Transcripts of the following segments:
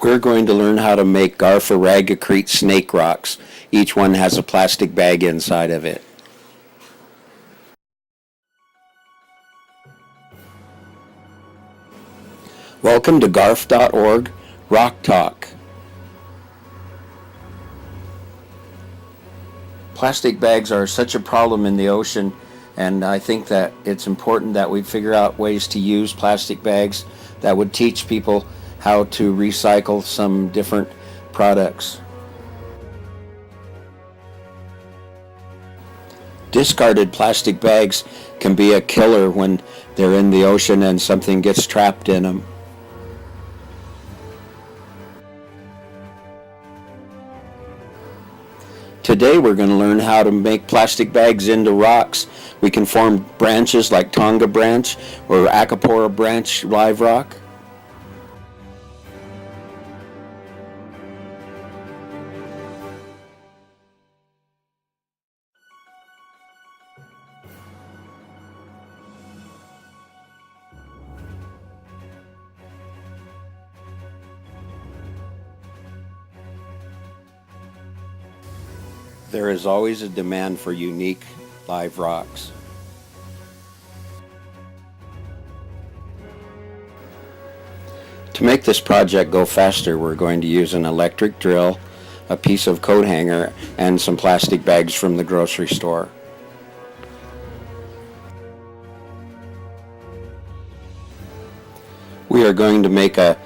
We're going to learn how to make Garfaragacrete snake rocks. Each one has a plastic bag inside of it. Welcome to garf.org Rock Talk. Plastic bags are such a problem in the ocean, and I think that it's important that we figure out ways to use plastic bags that would teach people how to recycle some different products. Discarded plastic bags can be a killer when they're in the ocean and something gets trapped in them. Today we're going to learn how to make plastic bags into rocks. We can form branches like Tonga branch or Acapora branch live rock. There is always a demand for unique live rocks. To make this project go faster, we're going to use an electric drill, a piece of coat hanger, and some plastic bags from the grocery store. We are going to make a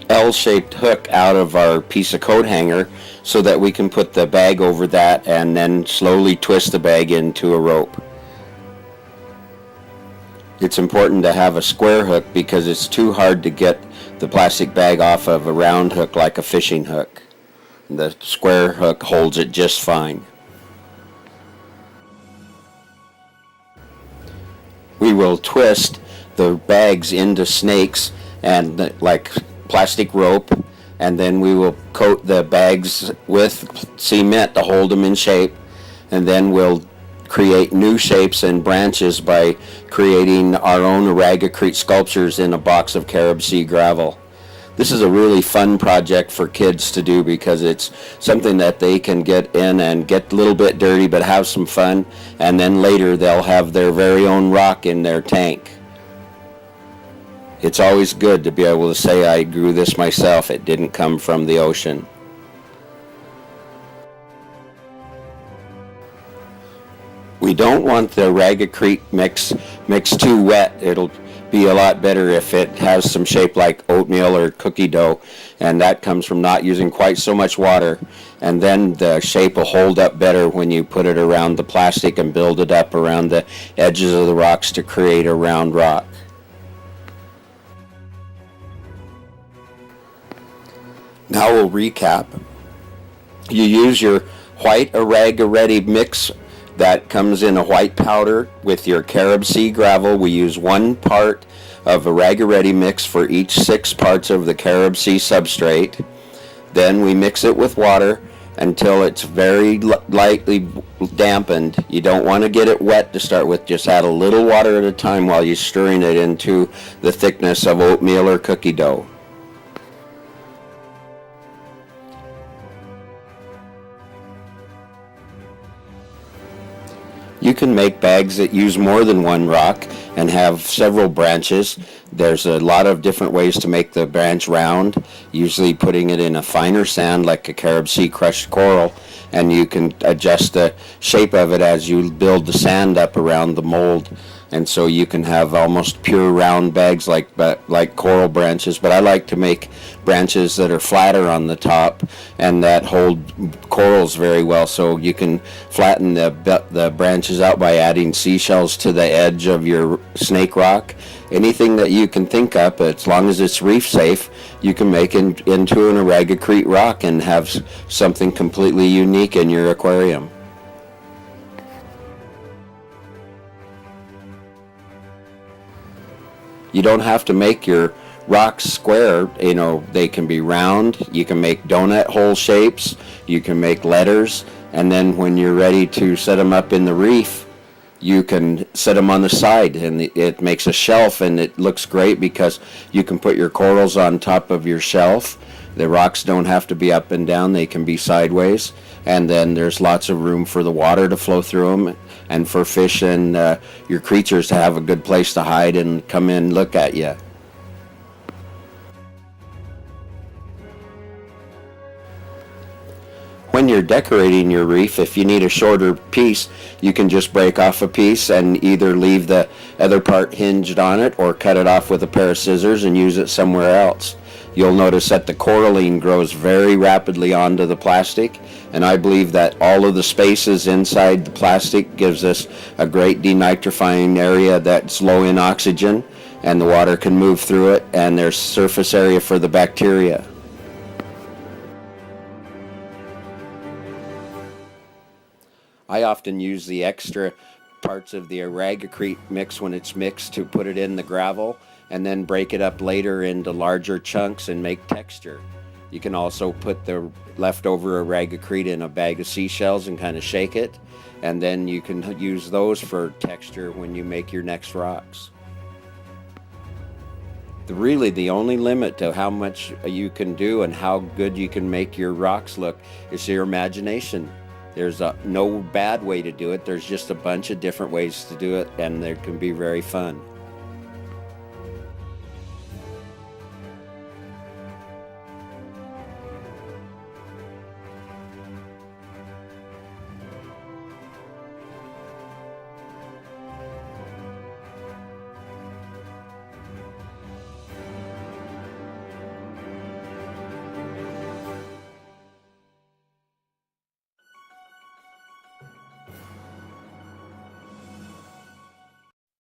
L-shaped hook out of our piece of coat hanger so that we can put the bag over that and then slowly twist the bag into a rope. It's important to have a square hook because it's too hard to get the plastic bag off of a round hook like a fishing hook. The square hook holds it just fine. We will twist the bags into snakes and like plastic rope, and then we will coat the bags with cement to hold them in shape, and then we'll create new shapes and branches by creating our own Aragacrete sculptures in a box of Carib Sea gravel. This is a really fun project for kids to do because it's something that they can get in and get a little bit dirty but have some fun, and then later they'll have their very own rock in their tank. It's always good to be able to say I grew this myself. It didn't come from the ocean. We don't want the Aragacrete mix too wet. It'll be a lot better if it has some shape like oatmeal or cookie dough, and that comes from not using quite so much water. And then the shape will hold up better when you put it around the plastic and build it up around the edges of the rocks to create a round rock. Now we'll recap. You use your white Aragacrete mix that comes in a white powder with your Carib Sea gravel. We use 1 part of Aragacrete mix for each 6 parts of the Carib Sea substrate. Then we mix it with water until it's very lightly dampened. You don't want to get it wet to start with. Just add a little water at a time while you're stirring it into the thickness of oatmeal or cookie dough. You can make bags that use more than one rock and have several branches. There's a lot of different ways to make the branch round, usually putting it in a finer sand like a Carib Sea crushed coral, and you can adjust the shape of it as you build the sand up around the mold. And so you can have almost pure round bags like coral branches, but I like to make branches that are flatter on the top and that hold corals very well. So you can flatten the branches out by adding seashells to the edge of your snake rock. Anything that you can think up, as long as it's reef safe, you can make into an Aragacrete rock and have something completely unique in your aquarium. You don't have to make your rocks square. They can be round. You can make donut hole shapes. You can make letters. And then when you're ready to set them up in the reef, you can set them on the side, and it makes a shelf, and it looks great because you can put your corals on top of your shelf, The rocks don't have to be up and down, they can be sideways, and then there's lots of room for the water to flow through them and for fish and your creatures to have a good place to hide and come in and look at you. When you're decorating your reef, if you need a shorter piece, you can just break off a piece and either leave the other part hinged on it or cut it off with a pair of scissors and use it somewhere else. You'll notice that the coralline grows very rapidly onto the plastic, and I believe that all of the spaces inside the plastic gives us a great denitrifying area that's low in oxygen, and the water can move through it, and there's surface area for the bacteria. I often use the extra parts of the aragicrete mix when it's mixed to put it in the gravel and then break it up later into larger chunks and make texture. You can also put the leftover aragicrete in a bag of seashells and kind of shake it, and then you can use those for texture when you make your next rocks. Really, the only limit to how much you can do and how good you can make your rocks look is your imagination. There's no bad way to do it. There's just a bunch of different ways to do it, and they can be very fun.